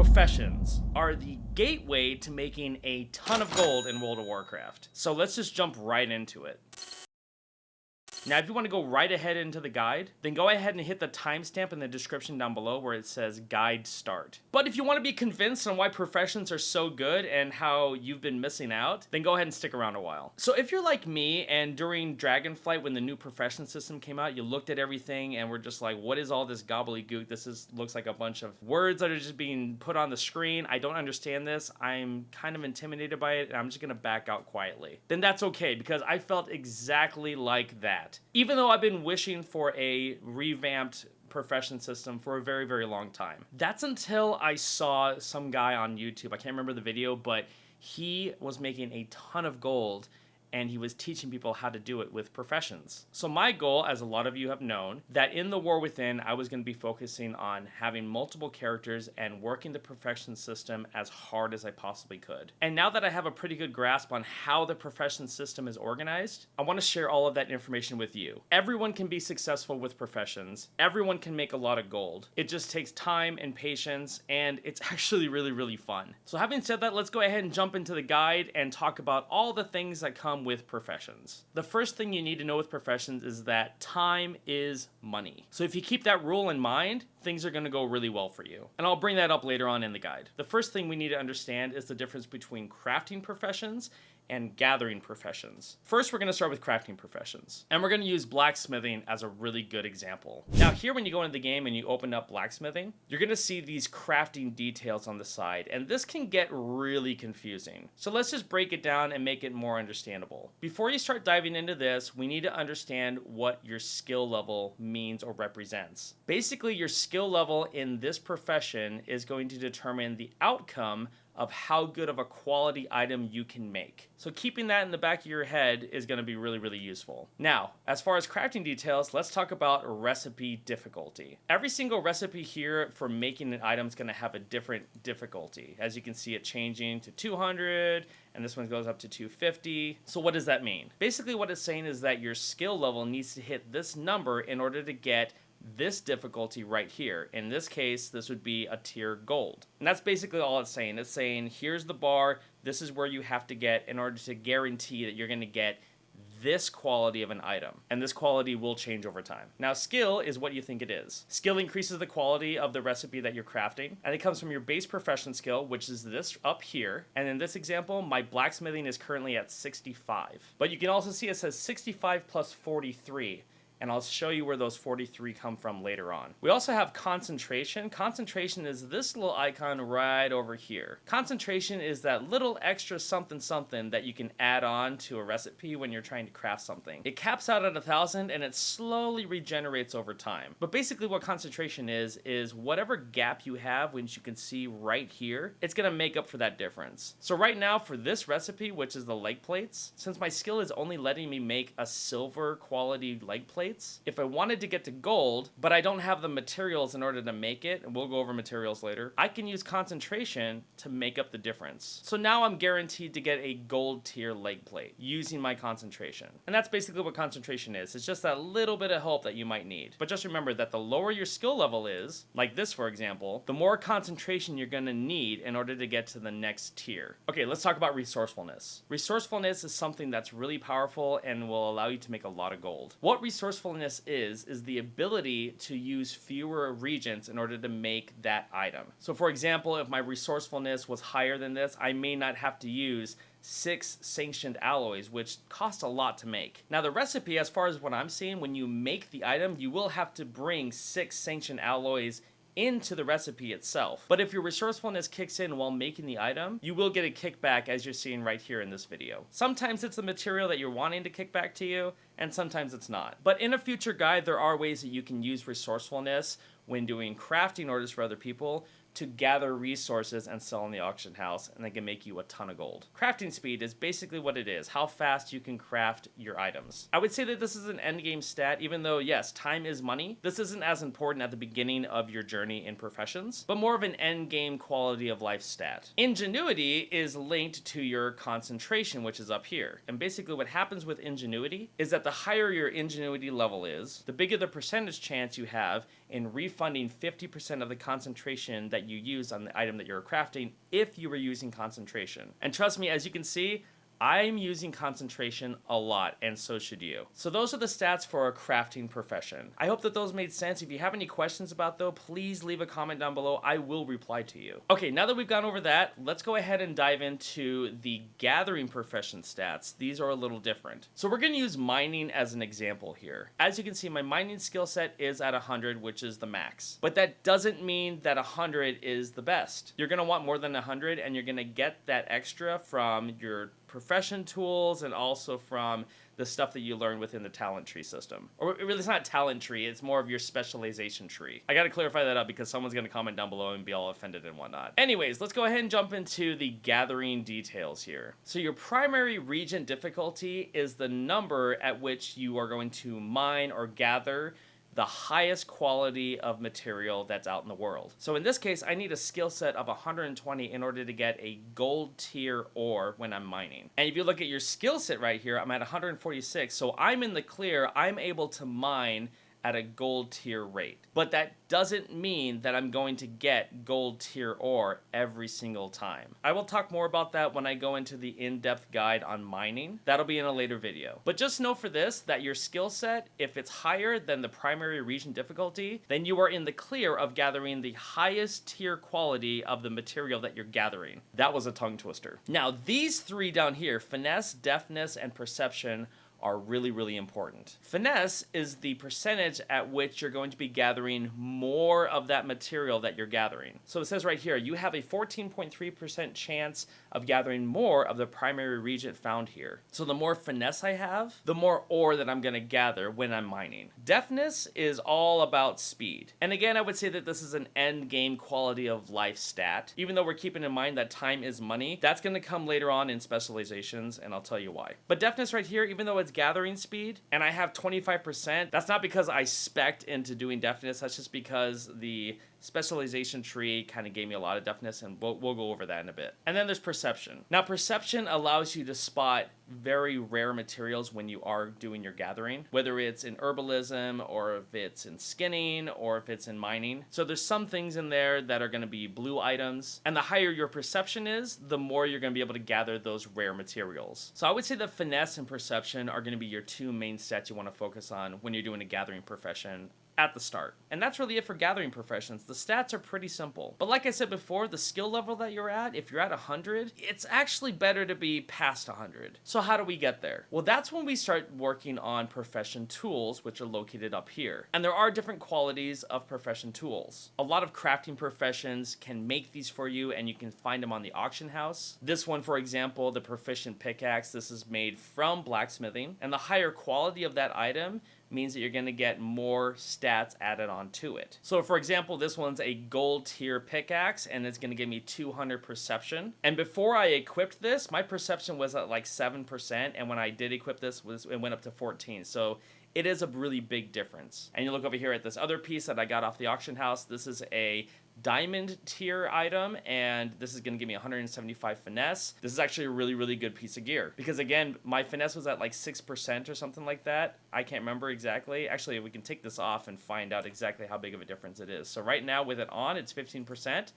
Professions are the gateway to making a ton of gold in World of Warcraft. So let's just jump right into it. Now, if you want to go right ahead into the guide, then go ahead and hit the timestamp in the description down below where it says Guide Start. But if you want to be convinced on why professions are so good and how you've been missing out, then go ahead and stick around a while. So if you're like me and during Dragonflight when the new profession system came out, you looked at everything and were just like, what is all this gobbledygook? Looks like a bunch of words that are just being put on the screen. I don't understand this. I'm kind of intimidated by it and I'm just going to back out quietly. Then that's okay because I felt exactly like that. Even though I've been wishing for a revamped profession system for a very, very long time. That's until I saw some guy on YouTube, I can't remember the video, but he was making a ton of gold and he was teaching people how to do it with professions. So my goal, as a lot of you have known, that in the War Within, I was going to be focusing on having multiple characters and working the profession system as hard as I possibly could. And now that I have a pretty good grasp on how the profession system is organized, I want to share all of that information with you. Everyone can be successful with professions. Everyone can make a lot of gold. It just takes time and patience, and it's actually really, really fun. So having said that, let's go ahead and jump into the guide and talk about all the things that come with professions. The first thing you need to know with professions is that time is money. So if you keep that rule in mind, things are going to go really well for you. And I'll bring that up later on in the guide. The first thing we need to understand is the difference between crafting professions and gathering professions. First, we're going to start with crafting professions. And we're going to use blacksmithing as a really good example. Now here, when you go into the game and you open up blacksmithing, you're going to see these crafting details on the side. And this can get really confusing. So let's just break it down and make it more understandable. Before you start diving into this, we need to understand what your skill level means or represents. Basically, your skill level in this profession is going to determine the outcome of how good of a quality item you can make. So keeping that in the back of your head is going to be really, really useful. Now, as far as crafting details, let's talk about recipe difficulty. Every single recipe here for making an item is going to have a different difficulty. As you can see it changing to 200, and this one goes up to 250. So what does that mean? Basically what it's saying is that your skill level needs to hit this number in order to get this difficulty right here. In this case, this would be a tier gold. And that's basically all it's saying. It's saying, here's the bar, this is where you have to get in order to guarantee that you're going to get this quality of an item. And this quality will change over time. Now, skill is what you think it is. Skill increases the quality of the recipe that you're crafting, and it comes from your base profession skill, which is this up here. And in this example, my blacksmithing is currently at 65. But you can also see it says 65 plus 43. And I'll show you where those 43 come from later on. We also have concentration. Concentration is this little icon right over here. Concentration is that little extra something something that you can add on to a recipe when you're trying to craft something. It caps out at 1,000 and it slowly regenerates over time. But basically what concentration is whatever gap you have, which you can see right here, it's gonna make up for that difference. So right now for this recipe, which is the leg plates, since my skill is only letting me make a silver quality leg plate, if I wanted to get to gold, but I don't have the materials in order to make it, and we'll go over materials later, I can use concentration to make up the difference. So now I'm guaranteed to get a gold tier leg plate using my concentration. And that's basically what concentration is. It's just that little bit of help that you might need. But just remember that the lower your skill level is, like this for example, the more concentration you're gonna need in order to get to the next tier. Okay, let's talk about resourcefulness. Resourcefulness is something that's really powerful and will allow you to make a lot of gold. What resourcefulness is the ability to use fewer reagents in order to make that item. So for example, if my resourcefulness was higher than this, I may not have to use 6 sanctioned alloys, which cost a lot to make. Now the recipe, as far as what I'm seeing, when you make the item, you will have to bring 6 sanctioned alloys into the recipe itself. But if your resourcefulness kicks in while making the item, you will get a kickback as you're seeing right here in this video. Sometimes it's the material that you're wanting to kick back to you, and sometimes it's not. But in a future guide, there are ways that you can use resourcefulness when doing crafting orders for other people to gather resources and sell in the auction house, and they can make you a ton of gold. Crafting speed is basically what it is, how fast you can craft your items. I would say that this is an endgame stat, even though yes, time is money. This isn't as important at the beginning of your journey in professions, but more of an endgame quality of life stat. Ingenuity is linked to your concentration, which is up here. And basically what happens with Ingenuity is that the higher your Ingenuity level is, the bigger the percentage chance you have and refunding 50% of the concentration that you use on the item that you're crafting if you were using concentration. And trust me, as you can see, I'm using concentration a lot, and so should you. So those are the stats for a crafting profession. I hope that those made sense. If you have any questions about those, please leave a comment down below. I will reply to you. Okay, now that we've gone over that, let's go ahead and dive into the gathering profession stats. These are a little different. So we're gonna use mining as an example here. As you can see, my mining skill set is at 100, which is the max. But that doesn't mean that 100 is the best. You're gonna want more than 100, and you're gonna get that extra from your profession tools and also from the stuff that you learn within the talent tree system. Or really, it's not talent tree, it's more of your specialization tree. I gotta clarify that up because someone's gonna comment down below and be all offended and whatnot. Anyways, let's go ahead and jump into the gathering details here. So your primary Reagent difficulty is the number at which you are going to mine or gather the highest quality of material that's out in the world. So in this case, I need a skill set of 120 in order to get a gold tier ore when I'm mining. And if you look at your skill set right here, I'm at 146, so I'm in the clear. I'm able to mine at a gold tier rate. But that doesn't mean that I'm going to get gold tier ore every single time. I will talk more about that when I go into the in-depth guide on mining. That'll be in a later video. But just know for this, that your skill set, if it's higher than the primary region difficulty, then you are in the clear of gathering the highest tier quality of the material that you're gathering. That was a tongue twister. Now, these three down here, Finesse, Deftness, and Perception, are really, really important. Finesse is the percentage at which you're going to be gathering more of that material that you're gathering. So it says right here, you have a 14.3% chance of gathering more of the primary Reagent found here. So the more finesse I have, the more ore that I'm gonna gather when I'm mining. Deftness is all about speed. And again, I would say that this is an end game quality of life stat. Even though we're keeping in mind that time is money, that's gonna come later on in specializations, and I'll tell you why. But Deftness right here, even though it's gathering speed, and I have 25%, that's not because I spec'd into doing Deftness, that's just because the specialization tree kind of gave me a lot of Deftness, and we'll go over that in a bit. And then there's Perception. Now, Perception allows you to spot very rare materials when you are doing your gathering, whether it's in herbalism, or if it's in skinning, or if it's in mining. So there's some things in there that are going to be blue items, and the higher your Perception is, the more you're going to be able to gather those rare materials. So I would say that Finesse and Perception are going to be your two main stats you want to focus on when you're doing a gathering profession at the start. And that's really it for gathering professions. The stats are pretty simple. But like I said before, the skill level that you're at, if you're at 100, it's actually better to be past 100. So how do we get there? Well, that's when we start working on profession tools, which are located up here. And there are different qualities of profession tools. A lot of crafting professions can make these for you, and you can find them on the auction house. This one, for example, the Proficient Pickaxe, this is made from blacksmithing. And the higher quality of that item means that you're going to get more stats added on to it. So for example, this one's a gold tier pickaxe, and it's going to give me 200 perception. And before I equipped this, my perception was at like 7%, and when I did equip this, it went up to 14. So it is a really big difference. And you look over here at this other piece that I got off the auction house. This is a diamond tier item, and this is going to give me 175 finesse. This is actually a really, really good piece of gear, because again, my finesse was at like 6% or something like that. I can't remember exactly. Actually, we can take this off and find out exactly how big of a difference it is. So right now with it on, it's 15%.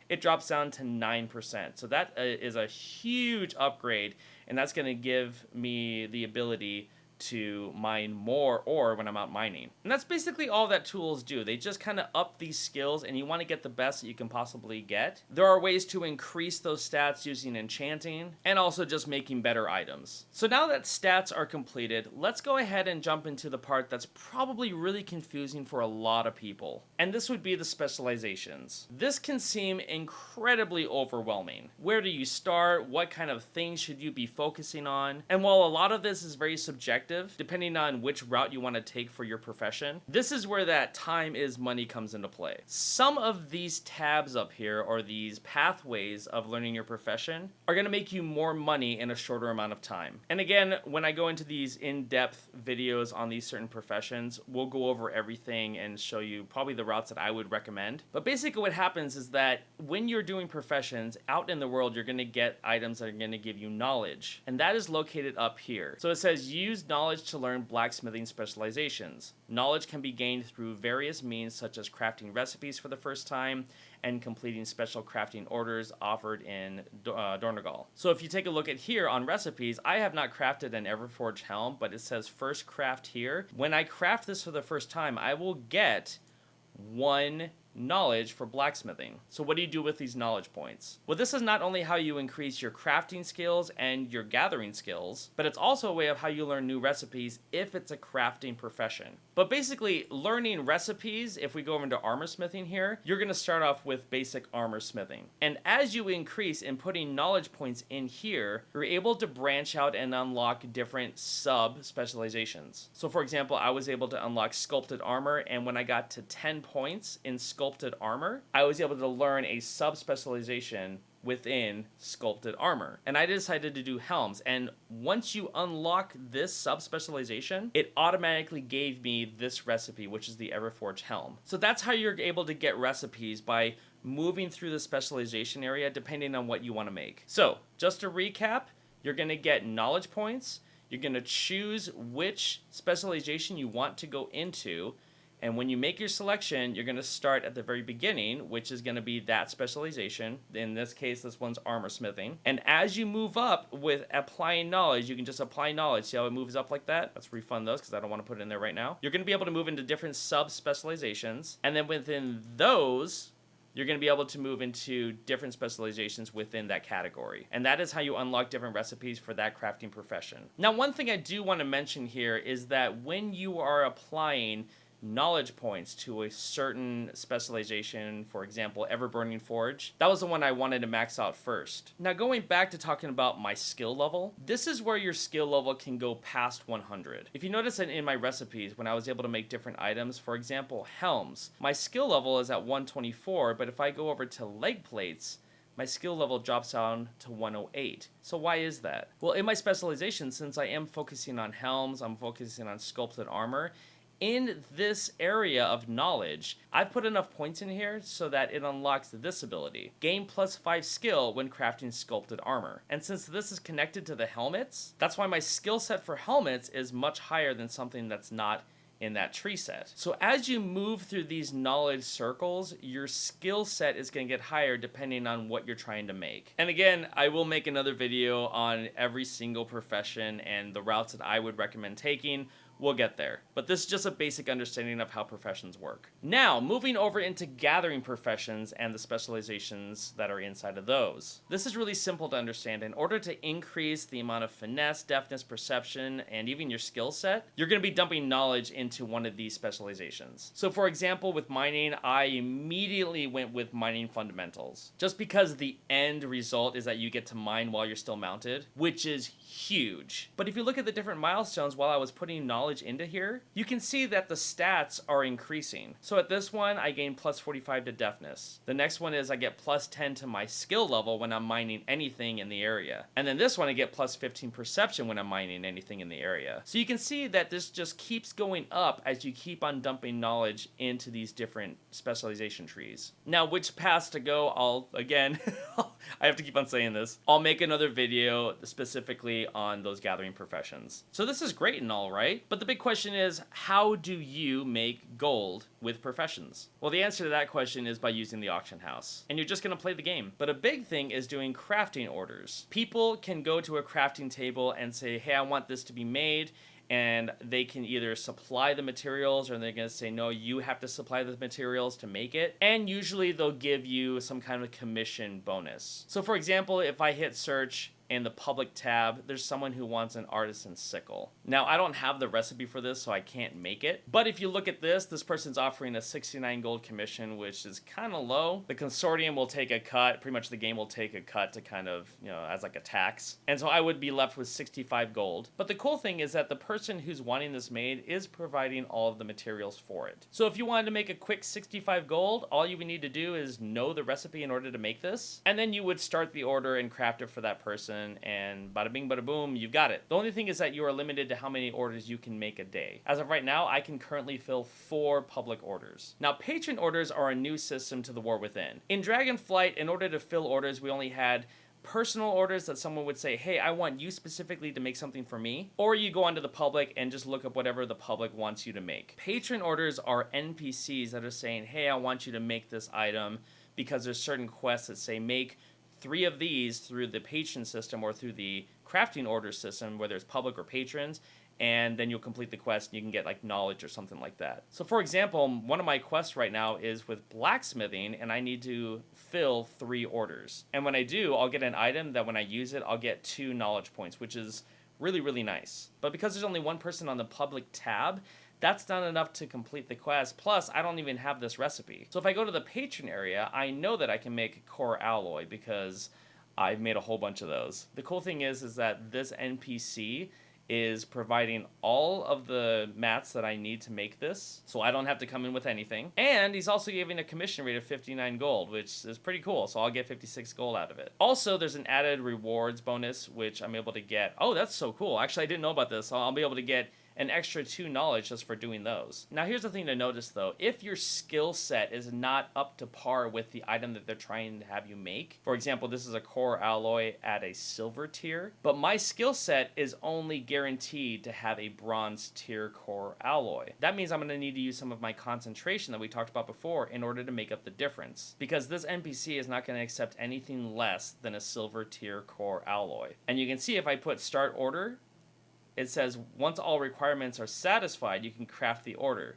It drops down to 9%. So that is a huge upgrade, and that's going to give me the ability to mine more ore when I'm out mining. And that's basically all that tools do. They just kind of up these skills, and you want to get the best that you can possibly get. There are ways to increase those stats using enchanting and also just making better items. So now that stats are completed, let's go ahead and jump into the part that's probably really confusing for a lot of people. And this would be the specializations. This can seem incredibly overwhelming. Where do you start? What kind of things should you be focusing on? And while a lot of this is very subjective, depending on which route you want to take for your profession, this is where that time is money comes into play. Some of these tabs up here, or these pathways of learning your profession, are going to make you more money in a shorter amount of time. And again, when I go into these in-depth videos on these certain professions, we'll go over everything and show you probably the routes that I would recommend. But basically what happens is that when you're doing professions out in the world, you're going to get items that are going to give you knowledge. And that is located up here. So it says use knowledge knowledge to learn blacksmithing specializations. Knowledge can be gained through various means such as crafting recipes for the first time and completing special crafting orders offered in Dornegal. So if you take a look at here on recipes, I have not crafted an Everforged helm, but it says first craft here. When I craft this for the first time, I will get 1 knowledge for blacksmithing. So what do you do with these knowledge points? Well, this is not only how you increase your crafting skills and your gathering skills, but it's also a way of how you learn new recipes if it's a crafting profession. But basically, learning recipes, if we go over into armor smithing here, you're going to start off with basic armor smithing. And as you increase in putting knowledge points in here, you're able to branch out and unlock different sub-specializations. So for example, I was able to unlock sculpted armor, and when I got to 10 points in sculpted armor, I was able to learn a sub-specialization within sculpted armor. And I decided to do helms. And once you unlock this sub-specialization, it automatically gave me this recipe, which is the Everforged helm. So that's how you're able to get recipes, by moving through the specialization area depending on what you want to make. So just to recap, you're going to get knowledge points. You're going to choose which specialization you want to go into. And when you make your selection, you're going to start at the very beginning, which is going to be that specialization. In this case, this one's armor smithing. And as you move up with applying knowledge, you can just apply knowledge. See how it moves up like that? Let's refund those because I don't want to put it in there right now. You're going to be able to move into different sub-specializations. And then within those, you're going to be able to move into different specializations within that category. And that is how you unlock different recipes for that crafting profession. Now, one thing I do want to mention here is that when you are applying knowledge points to a certain specialization, for example, Ever-Burning Forge, that was the one I wanted to max out first. Now, going back to talking about my skill level, this is where your skill level can go past 100. If you notice that in my recipes, when I was able to make different items, for example, helms, my skill level is at 124, but if I go over to leg plates, my skill level drops down to 108. So why is that? Well, in my specialization, since I am focusing on helms, I'm focusing on sculpted armor, in this area of knowledge, I've put enough points in here so that it unlocks this ability. Gain +5 skill when crafting sculpted armor. And since this is connected to the helmets, that's why my skill set for helmets is much higher than something that's not in that tree set. So as you move through these knowledge circles, your skill set is going to get higher depending on what you're trying to make. And again, I will make another video on every single profession and the routes that I would recommend taking. We'll get there. But this is just a basic understanding of how professions work. Now, moving over into gathering professions and the specializations that are inside of those. This is really simple to understand. In order to increase the amount of finesse, deftness, perception, and even your skill set, you're going to be dumping knowledge into one of these specializations. So for example, with mining, I immediately went with mining fundamentals. Just because the end result is that you get to mine while you're still mounted, which is huge. But if you look at the different milestones while I was putting knowledge into here, you can see that the stats are increasing. So at this one, I gain +45 to deftness. The next one is I get +10 to my skill level when I'm mining anything in the area. And then this one, I get +15 perception when I'm mining anything in the area. So you can see that this just keeps going up as you keep on dumping knowledge into these different specialization trees. Now, which paths to go, again, I have to keep on saying this. I'll make another video specifically on those gathering professions. So this is great and all, right? But the big question is, how do you make gold with professions? Well, the answer to that question is by using the auction house. And you're just going to play the game. But a big thing is doing crafting orders. People can go to a crafting table and say, hey, I want this to be made. And they can either supply the materials, or they're going to say, no, you have to supply the materials to make it. And usually they'll give you some kind of commission bonus. So for example, if I hit search in the public tab, there's someone who wants an artisan sickle. Now, I don't have the recipe for this, so I can't make it. But if you look at this person's offering a 69 gold commission, which is kind of low. The consortium will take a cut. Pretty much the game will take a cut to kind of, as like a tax. And so I would be left with 65 gold. But the cool thing is that the person who's wanting this made is providing all of the materials for it. So if you wanted to make a quick 65 gold, all you would need to do is know the recipe in order to make this. And then you would start the order and craft it for that person. And bada bing, bada boom, you've got it. The only thing is that you are limited to how many orders you can make a day. As of right now, I can currently fill 4 public orders. Now, patron orders are a new system to the War Within. In Dragonflight, in order to fill orders, we only had personal orders that someone would say, hey, I want you specifically to make something for me, or you go onto the public and just look up whatever the public wants you to make. Patron orders are NPCs that are saying, hey, I want you to make this item, because there's certain quests that say make 3 of these through the patron system or through the crafting order system, whether it's public or patrons, and then you'll complete the quest and you can get like knowledge or something like that. So for example, one of my quests right now is with blacksmithing, and I need to fill 3 orders. And when I do, I'll get an item that when I use it, I'll get 2 knowledge points, which is really, really nice. But because there's only one person on the public tab, that's not enough to complete the quest, plus I don't even have this recipe. So if I go to the patron area, I know that I can make core alloy because I've made a whole bunch of those. The cool thing is that this NPC is providing all of the mats that I need to make this, so I don't have to come in with anything. And he's also giving a commission rate of 59 gold, which is pretty cool, so I'll get 56 gold out of it. Also, there's an added rewards bonus, which I'm able to get. Oh, that's so cool. Actually, I didn't know about this, so I'll be able to get an extra 2 knowledge just for doing those. Now here's the thing to notice though, if your skill set is not up to par with the item that they're trying to have you make, for example, this is a core alloy at a silver tier, but my skill set is only guaranteed to have a bronze tier core alloy. That means I'm gonna need to use some of my concentration that we talked about before in order to make up the difference, because this NPC is not gonna accept anything less than a silver tier core alloy. And you can see if I put start order, it says once all requirements are satisfied, you can craft the order.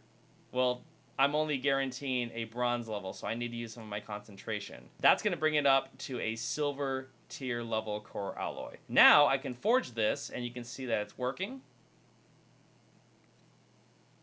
Well, I'm only guaranteeing a bronze level, so I need to use some of my concentration. That's going to bring it up to a silver tier level core alloy. Now I can forge this, and you can see that it's working.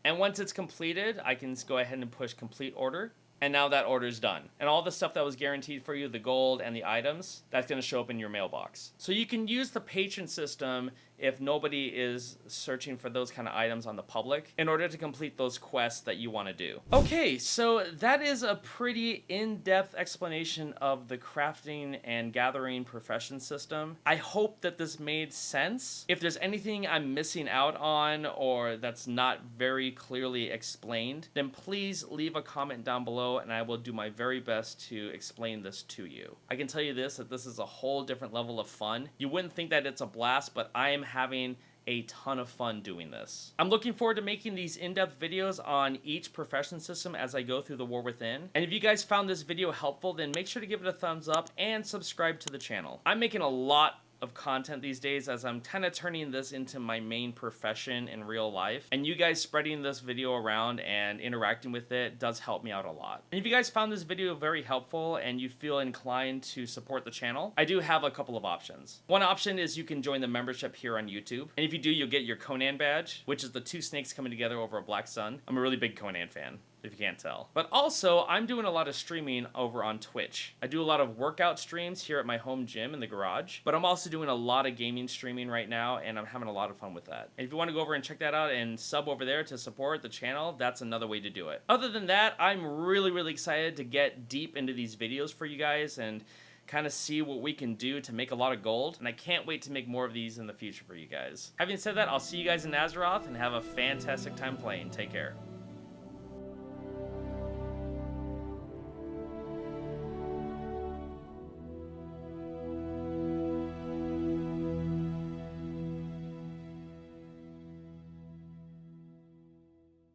And once it's completed, I can go ahead and push complete order. And now that order is done. And all the stuff that was guaranteed for you, the gold and the items, that's going to show up in your mailbox. So you can use the patron system if nobody is searching for those kind of items on the public in order to complete those quests that you want to do. Okay, so that is a pretty in-depth explanation of the crafting and gathering profession system. I hope that this made sense. If there's anything I'm missing out on or that's not very clearly explained, then please leave a comment down below and I will do my very best to explain this to you. I can tell you this, that this is a whole different level of fun. You wouldn't think that it's a blast, but I am having a ton of fun doing this. I'm looking forward to making these in-depth videos on each profession system as I go through the War Within. And if you guys found this video helpful, then make sure to give it a thumbs up and subscribe to the channel. I'm making a lot of content these days as I'm kind of turning this into my main profession in real life, and you guys spreading this video around and interacting with it does help me out a lot. And if you guys found this video very helpful and you feel inclined to support the channel, I do have a couple of options. One option is you can join the membership here on YouTube, and if you do, you'll get your Conan badge, which is the 2 snakes coming together over a black sun. I'm a really big Conan fan, if you can't tell. But also, I'm doing a lot of streaming over on Twitch. I do a lot of workout streams here at my home gym in the garage, but I'm also doing a lot of gaming streaming right now, and I'm having a lot of fun with that. And if you want to go over and check that out and sub over there to support the channel, that's another way to do it. Other than that, I'm really, really excited to get deep into these videos for you guys and kind of see what we can do to make a lot of gold, and I can't wait to make more of these in the future for you guys. Having said that, I'll see you guys in Azeroth, and have a fantastic time playing. Take care.